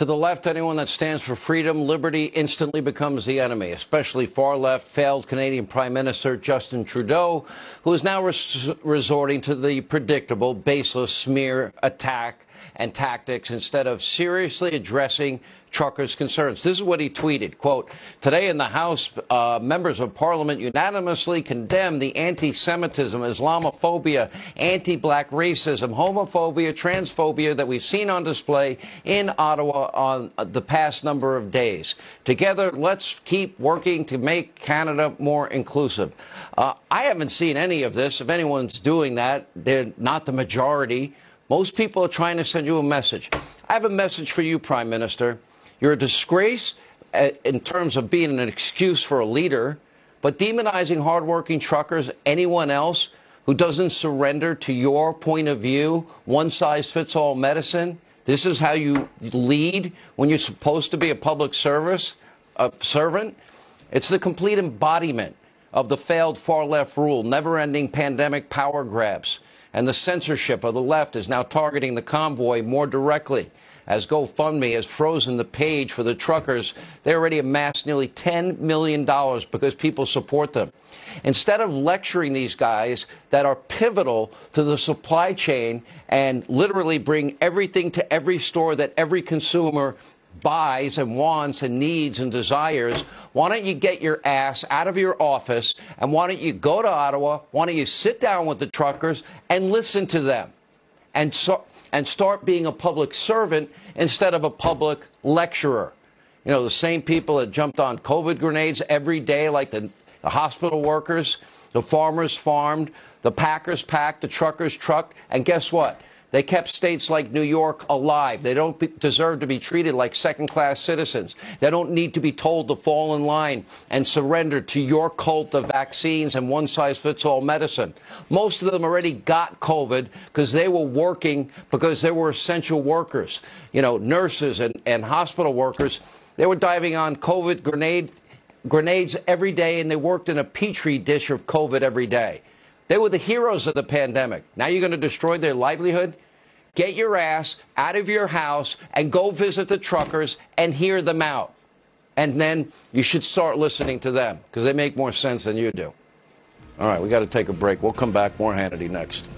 To the left, anyone that stands for freedom, liberty instantly becomes the enemy, especially far-left, failed Canadian Prime Minister Justin Trudeau, who is now resorting to the predictable, baseless smear attack and tactics instead of seriously addressing truckers' concerns. This is what he tweeted, quote, "Today in the House, members of Parliament unanimously condemned the anti-Semitism, Islamophobia, anti-black racism, homophobia, transphobia that we've seen on display in Ottawa on the past number of days. Together, let's keep working to make Canada more inclusive." I haven't seen any of this. If anyone's doing that, they're not the majority. Most people are trying to send you a message. I have a message for you, Prime Minister. You're a disgrace in terms of being an excuse for a leader, but demonizing hardworking truckers, anyone else who doesn't surrender to your point of view, one-size-fits-all medicine, this is how you lead when you're supposed to be a public servant. It's the complete embodiment of the failed far-left rule, never-ending pandemic power grabs. And the censorship of the left is now targeting the convoy more directly. As GoFundMe has frozen the page for the truckers, they already amassed nearly $10 million because people support them. Instead of lecturing these guys that are pivotal to the supply chain and literally bring everything to every store that every consumer buys and wants and needs and desires, why don't you get your ass out of your office and why don't you go to Ottawa, why don't you sit down with the truckers and listen to them and start being a public servant instead of a public lecturer. You know, the same people that jumped on COVID grenades every day, like the hospital workers, the farmers farmed, the packers packed, the truckers trucked, and guess what? They kept states like New York alive. They don't deserve to be treated like second-class citizens. They don't need to be told to fall in line and surrender to your cult of vaccines and one-size-fits-all medicine. Most of them already got COVID because they were working, because they were essential workers. You know, nurses and hospital workers, they were diving on COVID grenades every day, and they worked in a petri dish of COVID every day. They were the heroes of the pandemic. Now you're going to destroy their livelihood? Get your ass out of your house and go visit the truckers and hear them out. And then you should start listening to them because they make more sense than you do. All right, we got to take a break. We'll come back. More Hannity next.